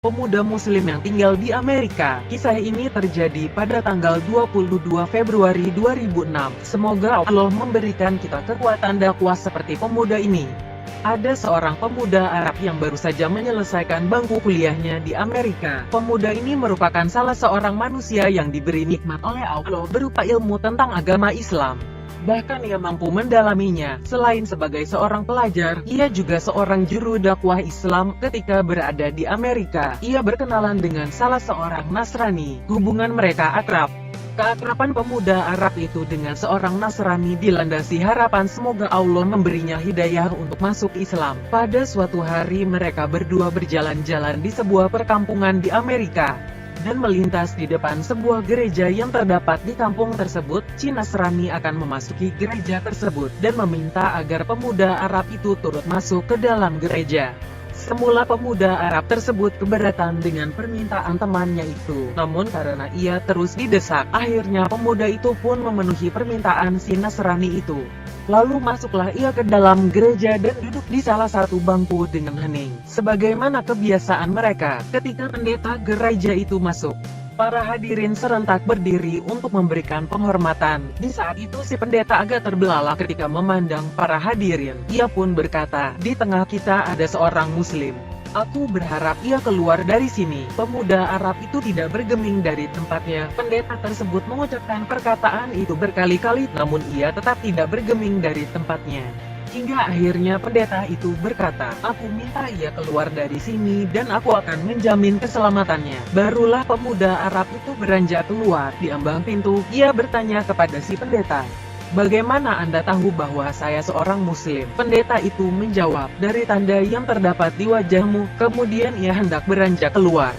pemuda muslim yang tinggal di Amerika. Kisah ini terjadi pada tanggal 22 Februari 2006. Semoga Allah memberikan kita kekuatan dakwah seperti pemuda ini. Ada seorang pemuda Arab yang baru saja menyelesaikan bangku kuliahnya di Amerika. Pemuda ini merupakan salah seorang manusia yang diberi nikmat oleh Allah berupa ilmu tentang agama Islam. Bahkan ia mampu mendalaminya. Selain sebagai seorang pelajar, ia juga seorang juru dakwah Islam. Ketika berada di Amerika, ia berkenalan dengan salah seorang Nasrani. Hubungan mereka akrab. Keakraban pemuda Arab itu dengan seorang Nasrani dilandasi harapan semoga Allah memberinya hidayah untuk masuk Islam. Pada suatu hari mereka berdua berjalan-jalan di sebuah perkampungan di Amerika dan melintas di depan sebuah gereja yang terdapat di kampung tersebut. Si Nasrani akan memasuki gereja tersebut dan meminta agar pemuda Arab itu turut masuk ke dalam gereja. Semula pemuda Arab tersebut keberatan dengan permintaan temannya itu, namun karena ia terus didesak, akhirnya pemuda itu pun memenuhi permintaan si Nasrani itu. Lalu masuklah ia ke dalam gereja dan duduk di salah satu bangku dengan hening. Sebagaimana kebiasaan mereka, ketika pendeta gereja itu masuk, para hadirin serentak berdiri untuk memberikan penghormatan. Di saat itu si pendeta agak terbelalak ketika memandang para hadirin. Ia pun berkata, "Di tengah kita ada seorang muslim. Aku berharap ia keluar dari sini." Pemuda Arab itu tidak bergeming dari tempatnya. Pendeta tersebut mengucapkan perkataan itu berkali-kali, namun ia tetap tidak bergeming dari tempatnya. Hingga akhirnya pendeta itu berkata, "Aku minta ia keluar dari sini dan aku akan menjamin keselamatannya." Barulah pemuda Arab itu beranjak keluar. Di ambang pintu, ia bertanya kepada si pendeta, "Bagaimana Anda tahu bahwa saya seorang muslim?" Pendeta itu menjawab, "Dari tanda yang terdapat di wajahmu." Kemudian ia hendak beranjak keluar.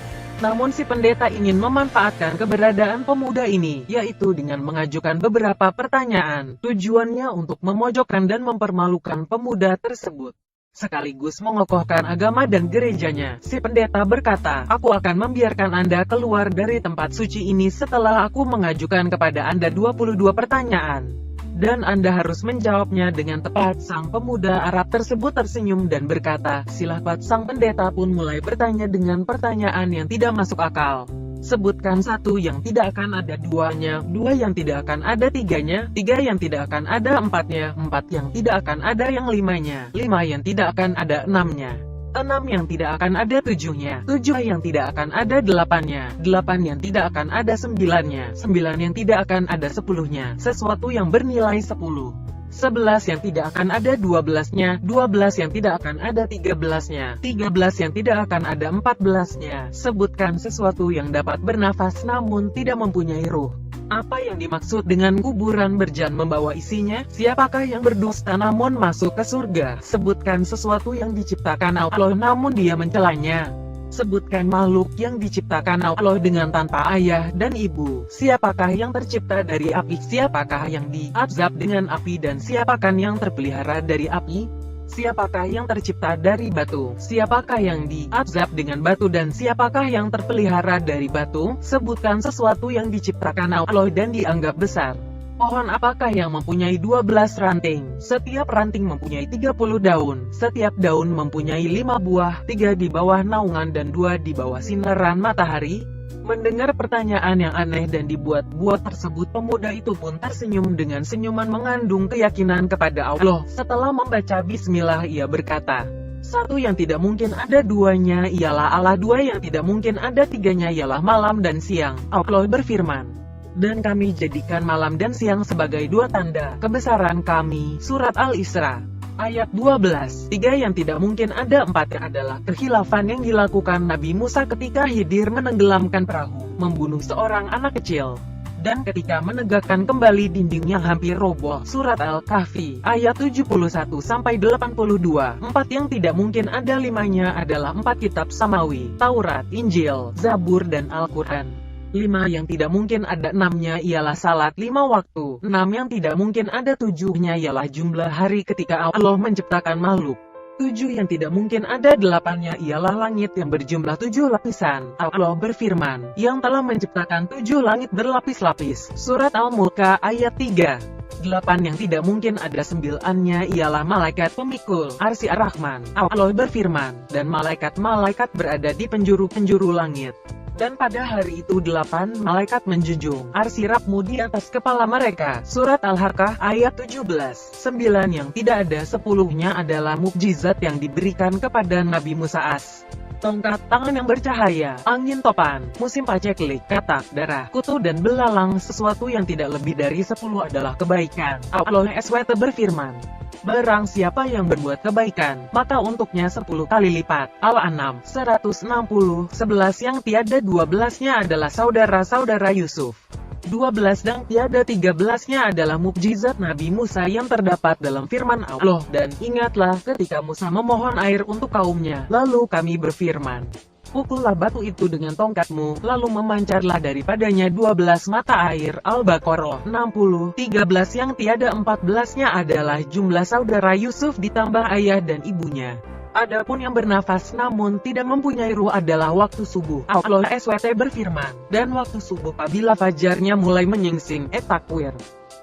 Namun si pendeta ingin memanfaatkan keberadaan pemuda ini, yaitu dengan mengajukan beberapa pertanyaan. Tujuannya untuk memojokkan dan mempermalukan pemuda tersebut, sekaligus mengokohkan agama dan gerejanya. Si pendeta berkata, "Aku akan membiarkan Anda keluar dari tempat suci ini setelah aku mengajukan kepada Anda 22 pertanyaan. Dan Anda harus menjawabnya dengan tepat." Sang pemuda Arab tersebut tersenyum dan berkata, "Silahkan." Sang pendeta pun mulai bertanya dengan pertanyaan yang tidak masuk akal. "Sebutkan satu yang tidak akan ada duanya, dua yang tidak akan ada tiganya, tiga yang tidak akan ada empatnya, empat yang tidak akan ada yang limanya, lima yang tidak akan ada enamnya, enam yang tidak akan ada tujuhnya, tujuh yang tidak akan ada delapannya, delapan yang tidak akan ada sembilannya, sembilan yang tidak akan ada sepuluhnya, sesuatu yang bernilai 10, 11 yang tidak akan ada 12-nya, 12 yang tidak akan ada 13-nya, 13 yang tidak akan ada 14-nya. Sebutkan sesuatu yang dapat bernafas namun tidak mempunyai ruh. Apa yang dimaksud dengan kuburan berjan membawa isinya? Siapakah yang berdusta namun masuk ke surga? Sebutkan sesuatu yang diciptakan Allah namun dia mencelanya. Sebutkan makhluk yang diciptakan Allah dengan tanpa ayah dan ibu. Siapakah yang tercipta dari api? Siapakah yang diazab dengan api? Dan siapakah yang terpelihara dari api? Siapakah yang tercipta dari batu? Siapakah yang diazab dengan batu? Dan siapakah yang terpelihara dari batu? Sebutkan sesuatu yang diciptakan Allah dan dianggap besar. Pohon apakah yang mempunyai 12 ranting? Setiap ranting mempunyai 30 daun. Setiap daun mempunyai 5 buah, 3 di bawah naungan dan 2 di bawah sinaran matahari. Mendengar pertanyaan yang aneh dan dibuat-buat tersebut, pemuda itu pun tersenyum dengan senyuman mengandung keyakinan kepada Allah. Setelah membaca bismillah, ia berkata, "Satu yang tidak mungkin ada duanya ialah Allah, dua yang tidak mungkin ada tiganya ialah malam dan siang." Allah berfirman, "Dan kami jadikan malam dan siang sebagai dua tanda kebesaran kami." Surat Al-Isra ayat 12. Tiga yang tidak mungkin ada empatnya adalah kekhilafan yang dilakukan Nabi Musa ketika Khidir menenggelamkan perahu, membunuh seorang anak kecil, dan ketika menegakkan kembali dinding yang hampir roboh. Surat Al-Kahfi ayat 71-82. Empat yang tidak mungkin ada limanya adalah 4 kitab samawi, Taurat, Injil, Zabur dan Al-Quran. 5 yang tidak mungkin ada 6-nya ialah salat 5 waktu. 6 yang tidak mungkin ada 7-nya ialah jumlah hari ketika Allah menciptakan makhluk. 7 yang tidak mungkin ada 8-nya ialah langit yang berjumlah 7 lapisan. Allah berfirman, yang telah menciptakan 7 langit berlapis-lapis. Surat Al-Mulk ayat 3. 8 yang tidak mungkin ada 9-nya ialah malaikat pemikul Arsy Ar-Rahman. Allah berfirman, dan malaikat-malaikat berada di penjuru-penjuru langit. Dan pada hari itu 8 malaikat menjunjung arsy Rabbmu di atas kepala mereka. Surat Al-Haqqah ayat 17. 9 yang tidak ada 10-nya adalah mukjizat yang diberikan kepada Nabi Musa as. Tongkat tangan yang bercahaya, angin topan, musim paceklik, katak, darah, kutu dan belalang. Sesuatu yang tidak lebih dari 10 adalah kebaikan. Allah SWT berfirman, barang siapa yang berbuat kebaikan, maka untuknya 10 kali lipat. Al-An'am 160. 11 yang tiada 12-nya adalah saudara-saudara Yusuf. 12 dan tiada 13-nya adalah mukjizat Nabi Musa yang terdapat dalam firman Allah. Dan ingatlah ketika Musa memohon air untuk kaumnya, lalu kami berfirman, pukullah batu itu dengan tongkatmu, lalu memancarlah daripadanya 12 mata air. Al-Baqarah 60. 13 yang tiada 14-nya adalah jumlah saudara Yusuf ditambah ayah dan ibunya. Adapun yang bernafas namun tidak mempunyai ruh adalah waktu subuh. Allah SWT berfirman, dan waktu subuh apabila fajarnya mulai menyingsing. Takwir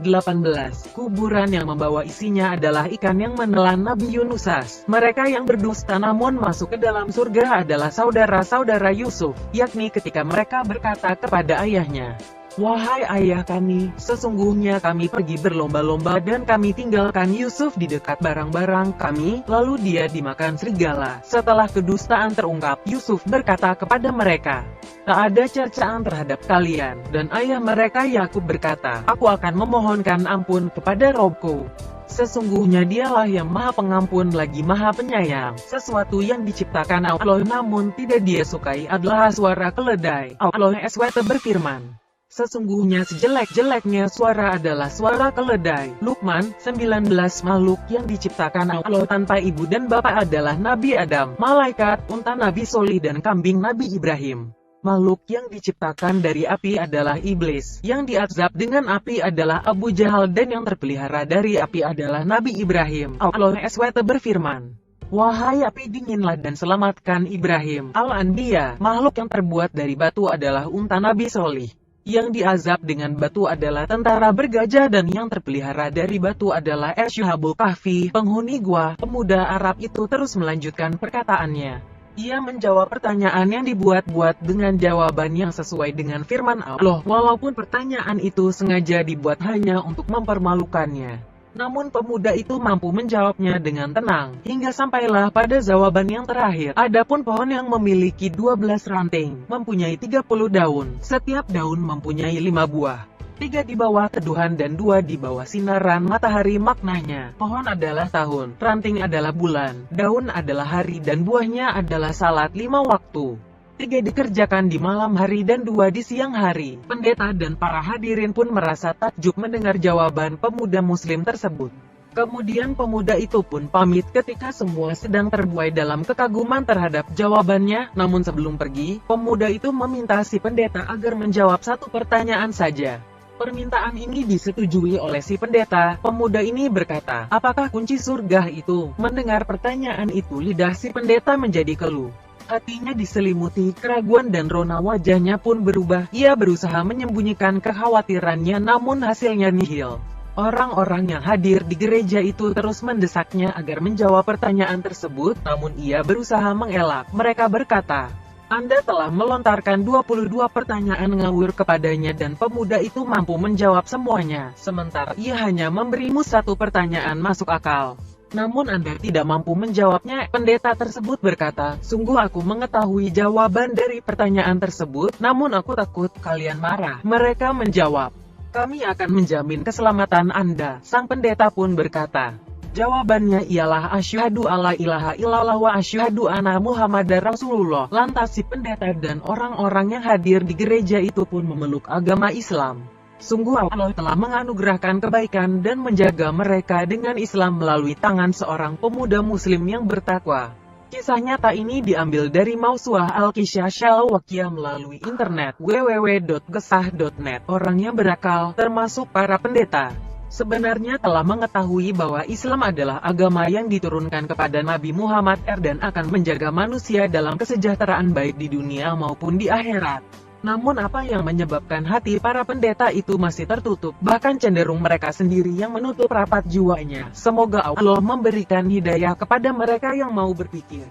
18. Kuburan yang membawa isinya adalah ikan yang menelan Nabi Yunus. Mereka yang berdusta namun masuk ke dalam surga adalah saudara-saudara Yusuf, yakni ketika mereka berkata kepada ayahnya, wahai ayah kami, sesungguhnya kami pergi berlomba-lomba dan kami tinggalkan Yusuf di dekat barang-barang kami, lalu dia dimakan serigala. Setelah kedustaan terungkap, Yusuf berkata kepada mereka, tak ada cercaan terhadap kalian. Dan ayah mereka Yakub berkata, aku akan memohonkan ampun kepada Robku. Sesungguhnya dialah yang maha pengampun lagi maha penyayang. Sesuatu yang diciptakan Allah namun tidak dia sukai adalah suara keledai. Allah SWT berfirman, sesungguhnya sejelek-jeleknya suara adalah suara keledai. Luqman 19. Makhluk yang diciptakan Allah tanpa ibu dan bapak adalah Nabi Adam, malaikat, unta Nabi Solih dan kambing Nabi Ibrahim. Makhluk yang diciptakan dari api adalah iblis, yang diazab dengan api adalah Abu Jahal dan yang terpelihara dari api adalah Nabi Ibrahim. Allah SWT berfirman, wahai api dinginlah dan selamatkan Ibrahim. Al-Anbiya. Makhluk yang terbuat dari batu adalah unta Nabi Solih. Yang diazab dengan batu adalah tentara bergajah dan yang terpelihara dari batu adalah Ashabul Kahfi, penghuni gua. Pemuda Arab itu terus melanjutkan perkataannya. Ia menjawab pertanyaan yang dibuat-buat dengan jawaban yang sesuai dengan firman Allah, walaupun pertanyaan itu sengaja dibuat hanya untuk mempermalukannya. Namun pemuda itu mampu menjawabnya dengan tenang, hingga sampailah pada jawaban yang terakhir. Adapun pohon yang memiliki 12 ranting, mempunyai 30 daun, setiap daun mempunyai 5 buah. 3 di bawah teduhan dan 2 di bawah sinaran matahari. Maknanya, pohon adalah tahun, ranting adalah bulan, daun adalah hari dan buahnya adalah salat 5 waktu. 3 dikerjakan di malam hari dan 2 di siang hari. Pendeta dan para hadirin pun merasa takjub mendengar jawaban pemuda muslim tersebut. Kemudian pemuda itu pun pamit ketika semua sedang terbuai dalam kekaguman terhadap jawabannya. Namun sebelum pergi, pemuda itu meminta si pendeta agar menjawab satu pertanyaan saja. Permintaan ini disetujui oleh si pendeta. Pemuda ini berkata, apakah kunci surga itu? Mendengar pertanyaan itu lidah si pendeta menjadi keluh. Hatinya diselimuti keraguan dan rona wajahnya pun berubah. Ia berusaha menyembunyikan kekhawatirannya namun hasilnya nihil. Orang-orang yang hadir di gereja itu terus mendesaknya agar menjawab pertanyaan tersebut, namun ia berusaha mengelak. Mereka berkata, Anda telah melontarkan 22 pertanyaan ngawur kepadanya dan pemuda itu mampu menjawab semuanya, sementara ia hanya memberimu satu pertanyaan masuk akal. Namun Anda tidak mampu menjawabnya. Pendeta tersebut berkata, sungguh aku mengetahui jawaban dari pertanyaan tersebut, namun aku takut kalian marah. Mereka menjawab, kami akan menjamin keselamatan Anda. Sang pendeta pun berkata, jawabannya ialah asyhadu alla ilaha illallah wa asyhadu anna Muhammadar Rasulullah. Lantas si pendeta dan orang-orang yang hadir di gereja itu pun memeluk agama Islam. Sungguh Allah telah menganugerahkan kebaikan dan menjaga mereka dengan Islam melalui tangan seorang pemuda muslim yang bertakwa. Kisah nyata ini diambil dari Mausuah Al-Qisah Syal-Waqiyah melalui internet www.gesah.net. Orang yang berakal, termasuk para pendeta, sebenarnya telah mengetahui bahwa Islam adalah agama yang diturunkan kepada Nabi Muhammad dan akan menjaga manusia dalam kesejahteraan baik di dunia maupun di akhirat. Namun apa yang menyebabkan hati para pendeta itu masih tertutup, bahkan cenderung mereka sendiri yang menutup rapat jiwanya. Semoga Allah memberikan hidayah kepada mereka yang mau berpikir.